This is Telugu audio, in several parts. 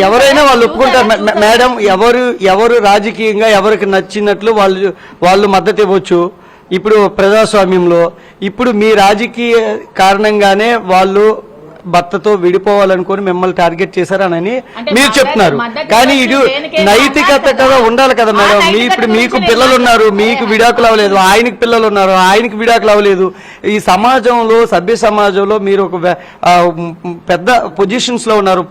ఎవరైనా వాళ్ళు ఒప్పుకుంటారు మేడం. ఎవరు రాజకీయంగా ఎవరికి నచ్చినట్లు వాళ్ళు మద్దతు ఇవ్వచ్చు. ఇప్పుడు ప్రజాస్వామ్యంలో ఇప్పుడు మీ రాజకీయ కారణంగానే వాళ్ళు భర్తతో విడిపోవాలనుకుని మిమ్మల్ని టార్గెట్ చేశారని మీరు చెప్తున్నారు. కానీ ఇది నైతికత కదా ఉండాలి కదా మేడం. ఇప్పుడు మీకు పిల్లలు ఉన్నారు, మీకు విడాకులు అవ్వలేదు, ఆయనకి పిల్లలు ఉన్నారు, ఆయనకి విడాకులు అవ్వలేదు. ఈ సమాజంలో సభ్య సమాజంలో మీరు ఒక పెద్ద పొజిషన్స్ లో ఉన్నారు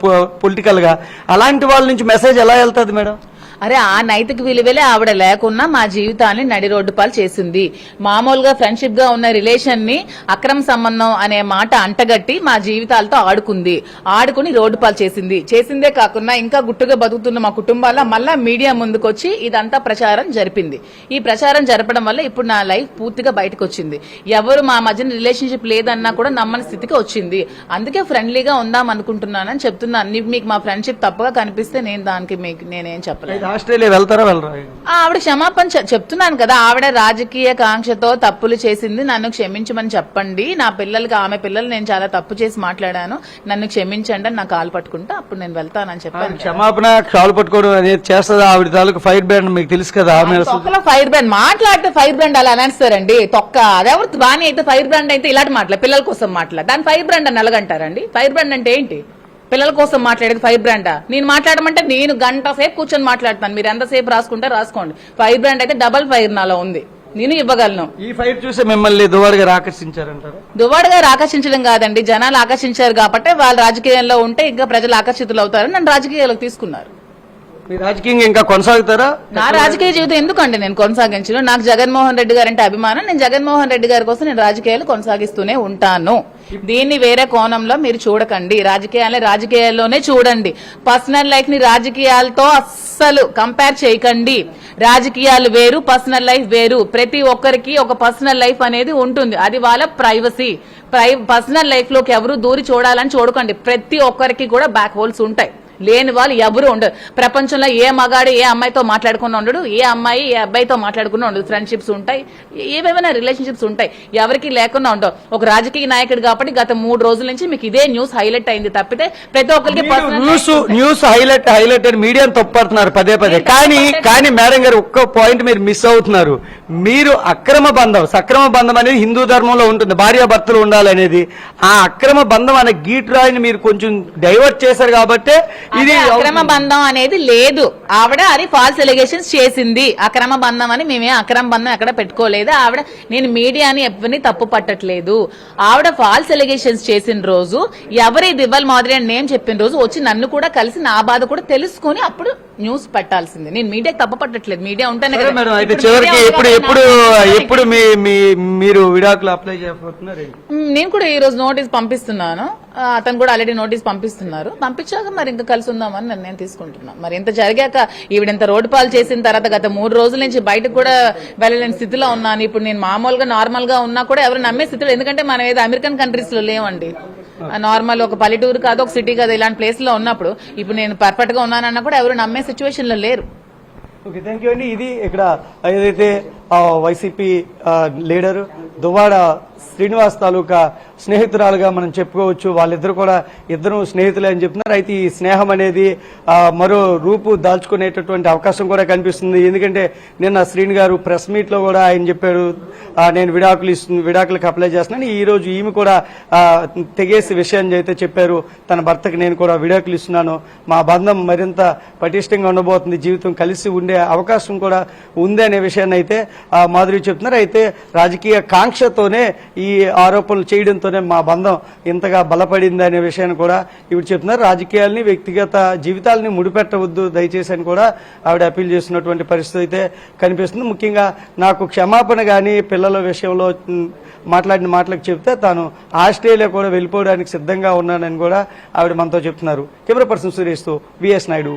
పొలిటికల్ గా. అలాంటి వాళ్ళ నుంచి మెసేజ్ ఎలా వెళ్తుంది మేడం? అరే ఆ నైతిక విలువలే ఆవిడ లేకున్నా మా జీవితాన్ని నడి రోడ్డు పాలు చేసింది. మామూలుగా ఫ్రెండ్షిప్ గా ఉన్న రిలేషన్ ని అక్రమ సంబంధం అనే మాట అంటగట్టి మా జీవితాలతో ఆడుకుని రోడ్డు పాలు చేసిందే కాకుండా ఇంకా గుట్టుగా బతుకుతున్న మా కుటుంబాల మళ్ళా మీడియా ముందుకొచ్చి ఇదంతా ప్రచారం జరిపింది. ఈ ప్రచారం జరపడం వల్ల ఇప్పుడు నా లైఫ్ పూర్తిగా బయటకు వచ్చింది. ఎవరు మా మధ్యన రిలేషన్షిప్ లేదన్నా కూడా నమ్మని స్థితికి వచ్చింది. అందుకే ఫ్రెండ్లీగా ఉందాం అనుకుంటున్నానని చెప్తున్నాను. మీకు మా ఫ్రెండ్షిప్ తప్పుగా కనిపిస్తే నేను దానికి నేనేం చెప్పలేదు. ఆస్ట్రేలియా వెళ్తారా వెళ్ళరా? ఆవిడ క్షమాపణ చెప్తున్నాను కదా. ఆవిడ రాజకీయ కాంక్షతో తప్పులు చేసింది, నన్ను క్షమించమని చెప్పండి. నా పిల్లలకి ఆమె పిల్లలు నేను చాలా తప్పు చేసి మాట్లాడాను, నన్ను క్షమించండి అని నా కాలు పట్టుకుంటా అప్పుడు నేను వెళ్తానని చెప్పాను. క్షమాపణ కాలు పట్టుకోవడం అనేది చేస్తుందా ఆవిడ తాలూకు ఫైర్ బ్రాండ్ మీకు తెలుసు కదా. ఫైర్ బ్రాండ్ మాట్లాడితే ఫైర్ బ్రాండ్ అలా అనేస్తారండి. తొక్క అదెవరు బాని అయితే ఫైర్ బ్రాండ్ అయితే ఇలాంటి మాటలే పిల్లల కోసం మాట్లాడ దాని ఫైర్ బ్రాండ్ అని ఎలాగంటారండి? ఫైర్ బ్రాండ్ అంటే ఏంటి? పిల్లల కోసం మాట్లాడేది ఫైర్ బ్రాండా? నేను మాట్లాడమంటే నేను గంట సేపు కూర్చొని మాట్లాడతాను. మీరు ఎంతసేపు రాసుకుంటే రాసుకోండి. ఫైర్ బ్రాండ్ అయితే డబల్ ఫైర్ నాలో ఉంది, నేను ఇవ్వగలను. ఈ ఫైర్ చూసి మిమ్మల్ని దువ్వాడ గారు ఆకర్షించారంటారు? దువ్వాడ గారు ఆకర్షించడం కాదండి, జనాలు ఆకర్షించారు కాబట్టి వాళ్ళు రాజకీయాల్లో ఉంటే ఇంకా ప్రజలు ఆకర్షితులు అవుతారని నన్ను రాజకీయాలకు తీసుకున్నారు. మీ రాజకీయంగా ఇంకా కొనసాగుతారా? నా రాజకీయ జీవితం ఎందుకండి నేను కొనసాగించను. నాకు జగన్మోహన్ రెడ్డి గారు అంటే అభిమానం. నేను జగన్మోహన్ రెడ్డి గారి కోసం నేను రాజకీయాలు కొనసాగిస్తూనే ఉంటాను. దీన్ని వేరే కోణంలో మీరు చూడకండి. రాజకీయాల్లోనే చూడండి. పర్సనల్ లైఫ్ ని రాజకీయాలతో అస్సలు కంపేర్ చేయకండి. రాజకీయాలు వేరు, పర్సనల్ లైఫ్ వేరు. ప్రతి ఒక్కరికి ఒక పర్సనల్ లైఫ్ అనేది ఉంటుంది. అది వాళ్ళ ప్రైవసీ. పర్సనల్ లైఫ్ లోకి ఎవరు దూరి చూడాలని చూడకండి. ప్రతి ఒక్కరికి కూడా బ్యాక్ హోల్స్ ఉంటాయి. లేని వాళ్ళు ఎవరు ఉండరు. ప్రపంచంలో ఏ మగాడు ఏ అమ్మాయితో మాట్లాడుకుని ఉండడు, ఏ అమ్మాయి ఏ అబ్బాయితో మాట్లాడుకుని ఉండదు. ఫ్రెండ్షిప్స్ ఉంటాయి, ఏవేమైనా రిలేషన్షిప్స్ ఉంటాయి, ఎవరికి లేకుండా ఉండవు. ఒక రాజకీయ నాయకుడు కాబట్టి గత 3 రోజుల నుంచి మీకు ఇదే న్యూస్ హైలైట్ అయింది తప్పితే ప్రతి ఒక్కరికి న్యూస్ హైలైట్ అని మీడియా తప్పుపడుతున్నారు పదే. కానీ మేడం గారు ఒక్క పాయింట్ మీరు మిస్ అవుతున్నారు. మీరు అక్రమ బంధం సక్రమ బంధం అనేది హిందూ ధర్మంలో ఉంటుంది, భార్యాభర్తలు ఉండాలనేది. ఆ అక్రమ బంధం అనే గీట్రాయిని మీరు కొంచెం డైవర్ట్ చేశారు కాబట్టి ఇది అక్రమ బంధం అనేది లేదు. ఆవిడ అది ఫాల్స్ ఎలిగేషన్స్ చేసింది. అక్రమ బంధం అని మేమే అక్రమ బంధం ఎక్కడ పెట్టుకోలేదు. ఆవిడ నేను మీడియాని ఎవరిని తప్పు పట్టట్లేదు. ఆవిడ ఫాల్స్ ఎలిగేషన్స్ చేసిన రోజు ఎవరి దివ్వల్ మాదిరి అని నేమ్ చెప్పిన రోజు వచ్చి నన్ను కూడా కలిసి నా బాధ కూడా తెలుసుకుని అప్పుడు న్యూస్ పెట్టాల్సింది. నేను మీడియాకి తప్పు పట్టట్లేదు. మీడియా ఉంటేనే కదా. ఎప్పుడు మీరు విడాకులు అప్లై చేయబోతున్నారు? నేను కూడా ఈ రోజు నోటీస్ పంపిస్తున్నాను. అతను కూడా ఆల్రెడీ నోటీస్ పంపిస్తున్నారు. పంపించాక మరి ఇంకా కలిసి ఉందామని నిర్ణయం తీసుకుంటున్నాను. మరి ఇంత జరిగాక ఈవిడంత రోడ్డు పాలు చేసిన తర్వాత గత 3 రోజుల నుంచి బయటకు కూడా వెళ్ళలేని స్థితిలో ఉన్నాను. ఇప్పుడు నేను మామూలుగా నార్మల్ గా ఉన్నా కూడా ఎవరు నమ్మే స్థితిలో, ఎందుకంటే మనం ఏదో అమెరికన్ కంట్రీస్ లో లేవండి. నార్మల్ ఒక పల్లెటూరు కాదు, ఒక సిటీ కాదు, ఇలాంటి ప్లేస్ లో ఉన్నప్పుడు ఇప్పుడు నేను పర్ఫెక్ట్ గా ఉన్నానన్నా కూడా ఎవరు నమ్మే సిచ్యువేషన్ లో లేరు. ఓకే, థ్యాంక్ యూ అండి. ఇది ఇక్కడ ఏదైతే వైసీపీ లీడర్ దువ్వాడ శ్రీనివాస్ తాలూకా స్నేహితురాలుగా మనం చెప్పుకోవచ్చు. వాళ్ళిద్దరు కూడా ఇద్దరు స్నేహితులే అని చెప్తున్నారు. అయితే ఈ స్నేహం అనేది మరో రూపు దాల్చుకునేటటువంటి అవకాశం కూడా కనిపిస్తుంది. ఎందుకంటే నిన్న శ్రీని గారు ప్రెస్ మీట్ లో కూడా ఆయన చెప్పారు, నేను విడాకులకు అప్లై చేస్తున్నాను. ఈ రోజు ఈమె కూడా తెగేసి విషయాన్ని అయితే చెప్పారు, తన భర్తకి నేను కూడా విడాకులు ఇస్తున్నాను, మా బంధం మరింత పటిష్టంగా ఉండబోతుంది, జీవితం కలిసి ఉండే అవకాశం కూడా ఉంది అనే విషయాన్ని అయితే మాధురి చెప్తున్నారు. అయితే రాజకీయ కాంక్షతోనే ఈ ఆరోపణలు చేయడంతోనే మా బంధం ఇంతగా బలపడింది అనే విషయాన్ని కూడా ఇప్పుడు చెప్తున్నారు. రాజకీయాలని వ్యక్తిగత జీవితాలని ముడిపెట్టవద్దు దయచేసి అని కూడా ఆవిడ అప్పీల్ చేస్తున్నటువంటి పరిస్థితి అయితే కనిపిస్తుంది. ముఖ్యంగా నాకు క్షమాపణ కానీ పిల్లల విషయంలో మాట్లాడిన మాటలకు చెప్తే తాను ఆస్ట్రేలియా కూడా వెళ్ళిపోవడానికి సిద్ధంగా ఉన్నానని కూడా ఆవిడ మనతో చెప్తున్నారు. కెమెరా పర్సన్ సురేష్తో విఎస్ నాయుడు.